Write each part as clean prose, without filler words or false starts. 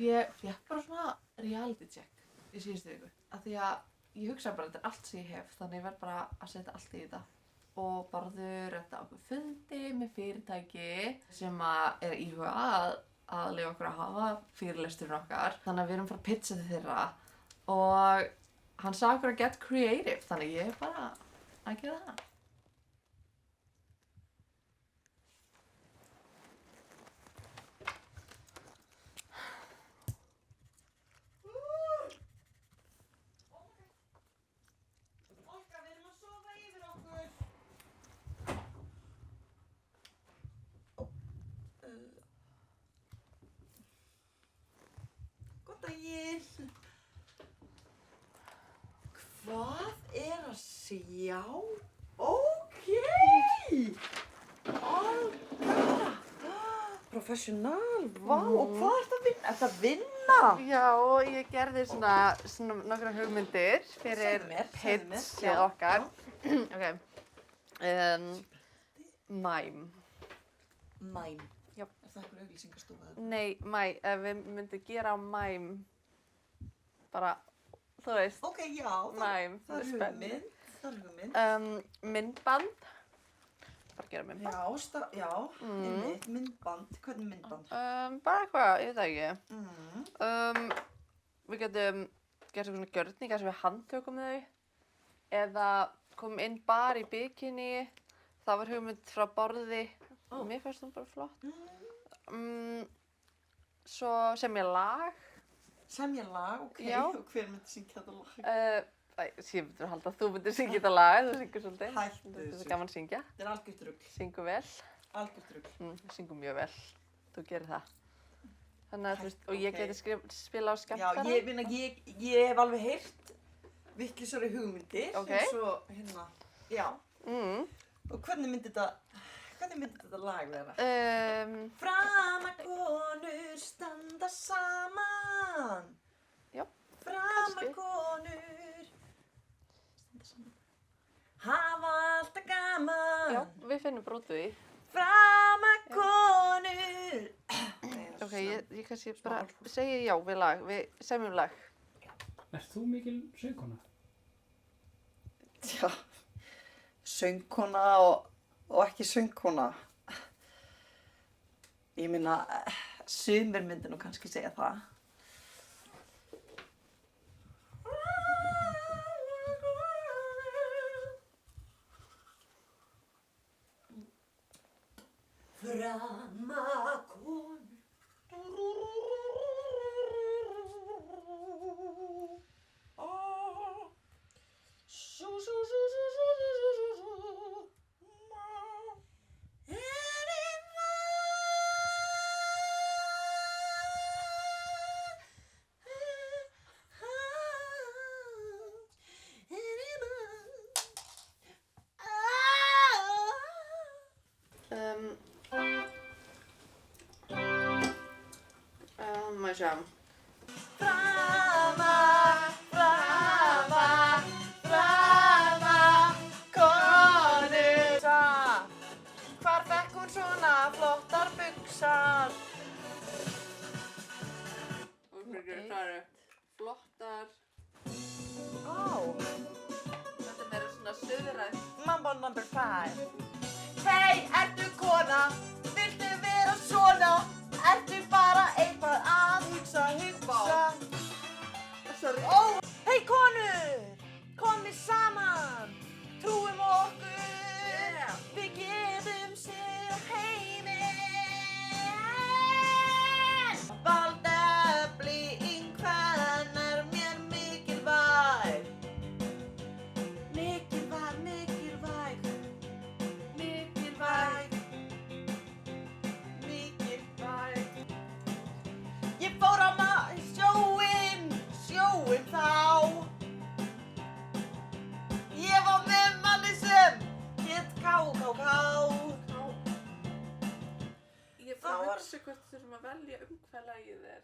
Ég fékk bara svona reality check í síðustu viku. Af því að ég hugsa bara að þetta er allt sem ég hef, þannig ég verð bara að setja allt í þetta. Og Barður þetta á okkur fundi með fyrirtæki sem er íhuga að leyfa okkur að hafa fyrirlesturinn okkar. Þannig að við erum að fara að pitcha til þeirra og hann sagði okkur að get creative, þannig ég er bara að gera það. Hvað er að sjá? Ókei! Alveg! Professional, vá, og hvað ertu að vinna? Ertu að vinna? Já, ég gerði svona nokkra hugmyndir fyrir pitchið okkar. Ok. Mime. Mime. Já. Er það einhver auglýsingastofa? Nei, ef við myndum gera mime, bara, þú veist, Ok, já, mime. það er hugmynd. Myndband. Bara gera myndband. Já, einmitt, myndband. Hvernig myndband? Bara eitthvað, ég veit það ekki. Við getum gert svona gjörninga sem við handtökum þau. Eða komum inn bara í bikini. Það var hugmynd frá Borði. Mér fannst hún bara flott. Svo semja lag. Semja lag, ok. Já. Og hver myndi syngja þetta lag? Ég myndir halda að þú myndir syngja þetta lag. Þú syngur svolítið. Hættu Þetta er þessu. gaman að syngja. Þetta er algjört rugl. Syngur vel. Algjört rugl. Syngur mjög vel. Þú gerir það. Þannig að þú veist, og ég geti spila á Já, skemmtara. ég hef alveg heyrt vittlausari hugmyndir. Ok. Eins og hérna, já. Mm. Og hvernig myndi þetta lag vera? Framakonur standa saman. Já, Framakonur standa saman. Hafa alltaf gaman. Já, við finnum bara út úr því. Framakonur. Ok, ég kannski bara segi já við lag, við semjum lag. Ert þú mikil söngkona? Já, söngkona og ekki söngkona. Ég meina, sumir myndi nú kannski segja það. Framakonur. Maður sjá. Framakonur. Hvar fekk hún svona flottar buxar? Það eru flottar. Þetta er meira svona suðrænt. Mambo number 5. Hey, ertu kona? Viltu vera svona? Ertu bara eitthvað að hugsa? Sorry. Hey konur, komið saman, trúum okkur, við getum sér heiminn. Valdefling kvenna er mér mikilvæg. Mikilvæg. Ég fór á sjóinn þá. Ég var með manni sem hét KKK. Ég er bara að hugsa hvort þú þurfum að velja hvað lagið er.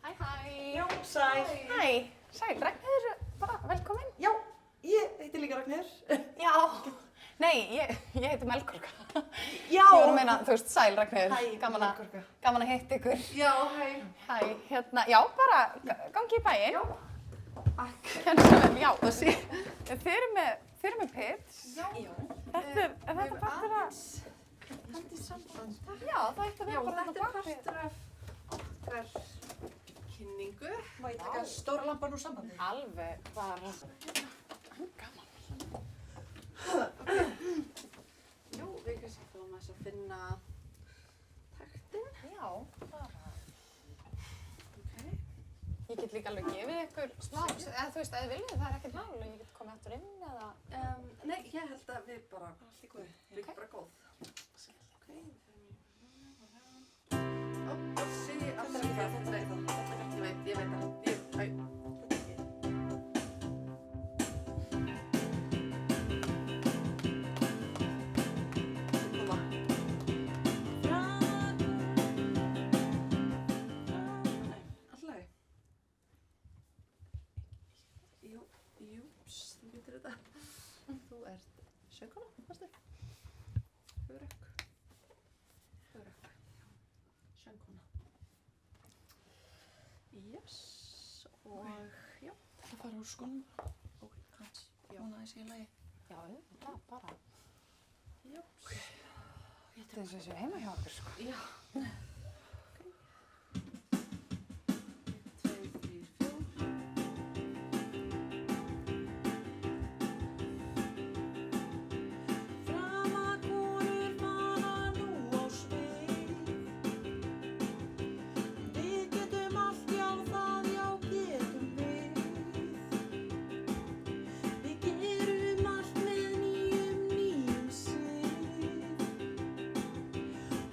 Hæ. Já, sæl. Hæ, sæl, Ragnheiður, bara velkomin. Já, ég heiti líka Ragnheiður. Já, Nei, ég heiti Melkorka. Já! Ég var að meina, þú veist, sæl Ragnheiður. Hæ, Melkorka. Gaman að hitta ykkur. Já, hei. Hæ, já, bara gangi í bæinn. Já. Takk. Kennsum, já, og þið eru með pits. Já. Þetta er partur af... Haldið samband. Já, það ætti að Já, vera bara þetta er partur af okkar kynningu. Má ég taka stóra lampan úr sambandi? Alveg bara... Gaman. Jú, við kannski fáum þess að finna taktinn. Já, bara... Ok. Ég get líka alveg gefið ykkur smá, eða þú veist, ef þið viljið, það er ekkert mál, ég get komið aftur inn eða... Nei, ég held að við bara... Allt í góðu. Við erum bara góð. Ok, við fyrir mér. Ó, þessi, aftur ekki það, þetta er ekki það. Ég veit það. Þú ert söngkona, varstu? Hugrökk. Söngkona. Yes. Og, já. Það fara úr skónum. Ok, hans. Já. Hún aðeins í lagi. Já, það bara... Já. Þetta er þessu heima hjá okkur, sko. Já. Ok. 1, 2, 3, 4. Framakonur fara nú á svið. Við getum allt, já það, já getum við. Við gerum allt með nýjum sið.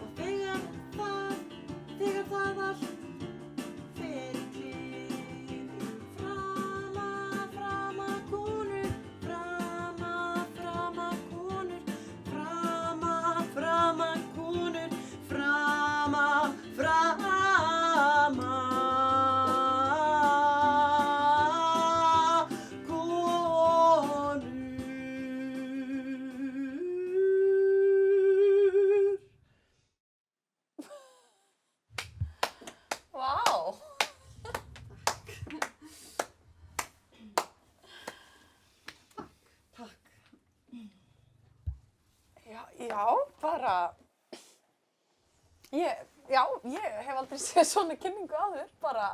Og þegar það allt fer í klið. Framakonur, framakonur, framakonur, framakonur. Vá! Takk. Já, bara... Ég hef aldrei séð svona kynningu áður, bara...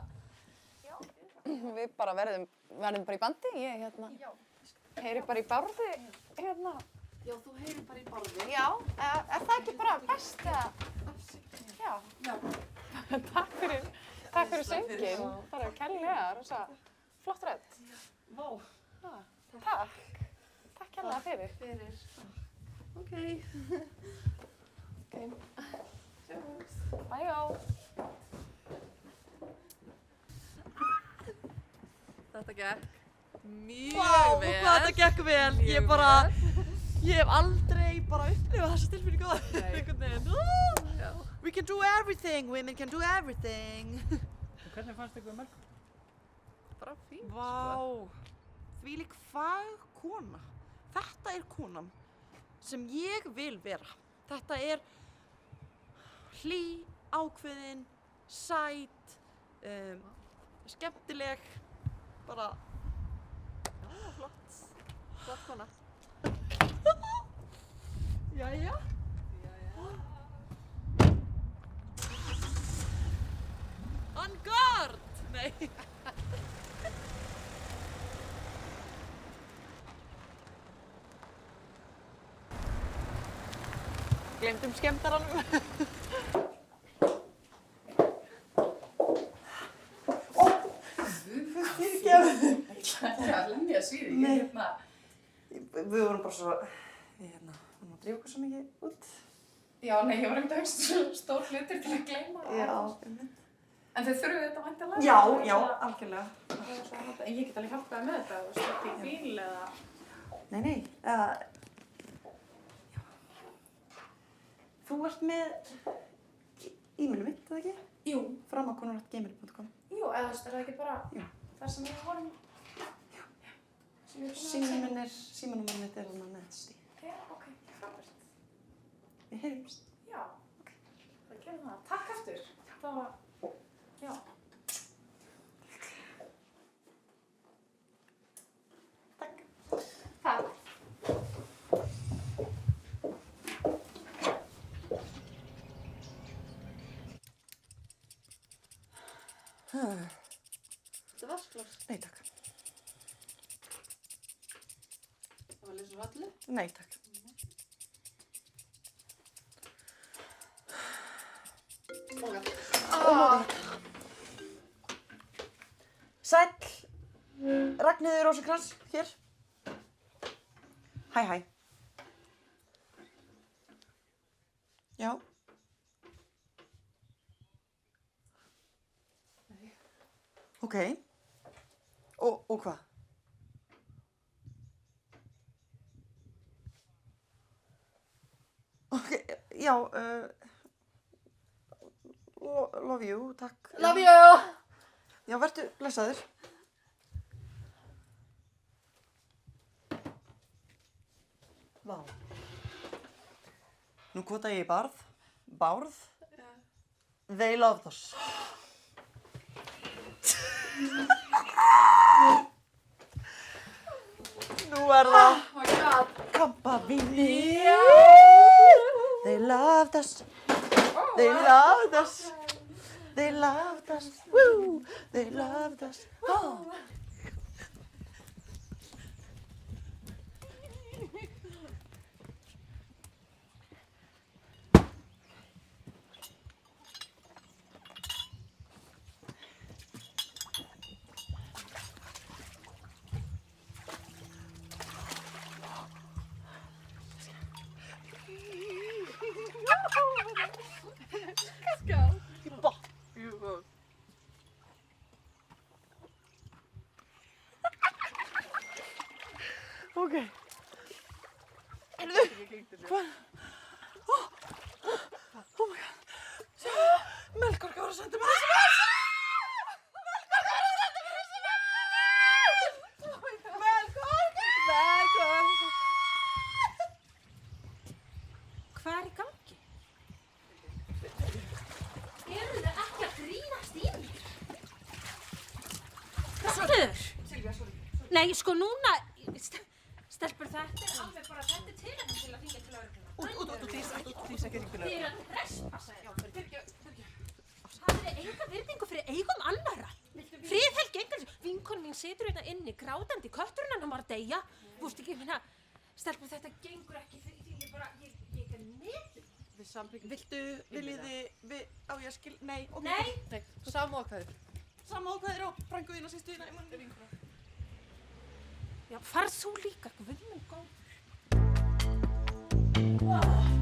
Við bara verðum bara í bandi, ég Já. heyri bara í Bárði, hérna. Já, þú heyrir bara í barði. Já, er það ekki bara best, eða? Já, Já. takk fyrir sönginn, bara kærlega, rosa flott rödd. Vá. Takk kærlega fyrir. Fyrir. Ok. Ok. Sjáumst. Bæjó. Þetta gekk mjög Vá, vel. hvað þetta gekk vel. Ég hef aldrei bara upplifað þessa tilfinningu áður. Nei. Einhvern veginn. Já. We can do everything, women can do everything. Og hvernig fannst ykkur Melkorka? Bara fínt, Vá, þvílík fagkona. Þetta er konan sem ég vil vera. Þetta er hlý, ákveðin, sæt, skemmtileg, bara... Já, flott. Flott kona. Jæja. On guard! Nei. Gleymdum skemmtaranum. Það er lemja svíði. Nei. Við vorum bara svo, við vorum að drífa okkur svo mikið út. Já, nei, ég var einmitt að hugsa stór hlutir til að gleyma. En þið þurfið þetta væntanlega? Já, algjörlega. En ég get alveg hjálpaði með þetta, þú veist, ekki í bíl eða... Nei, þú ert með e-mailið mitt, eða ekki? Jú. framakonur@gmail.com. Jú, eða þú veist, er það ekki bara Jú. það sem við vorum... Símanúmerið mitt er þarna neðst í. Já, ok. Við heyrjumst. Já, það gerum það. Takk aftur. Það var, já. Takk. Takk. Þetta var vasklós. Nei, takk. Það var lýsum öllu. Nei, takk. Sæll, Ragnheiður Rósinkrans, hér. Hæ, hæ. Já. Ok. Og hvað? Ok, já, love you, takk. Love you! Já, vertu blessaður. Vá. Nú kvota ég í Bárð. They loved us. Nú það Oh my god. kampavíni. They loved us. They loved us. They loved us. Woo! They loved us. Oh. Ok. Heyrðu, hvað? Oh my god. Melkorka var að senda mér SMS! Melkorka var að senda mér SMS! Melkorka! Hvað er í gangi? Eru þið ekki að grínast í mér? Röttur! Silvía, sorry. Nei, sko núna... Stelpur, þetta er alveg bara, þetta er tilefni til að hringja til lögregluna. Út, dís ekki hringdu Þið lögregluna. eru að trespassa þér. Hafið þið enga virðingu fyrir eigum annarra? Friðhelgi engar, vinkonu mín situr hérna inni, grátandi, kötturinn hann var að deyja. Þú veist ekki, ég meina, stelpur, þetta gengur ekki því ég bara, ég er neður. Við sambyggum. Viljiði, á ég að skil, nei. ok. Nei. Samókvæður. Samóðkvæðir á frængu þína, sýstu þína, ég man ekki. Já, farð þú líka, guð minn góður. Wow.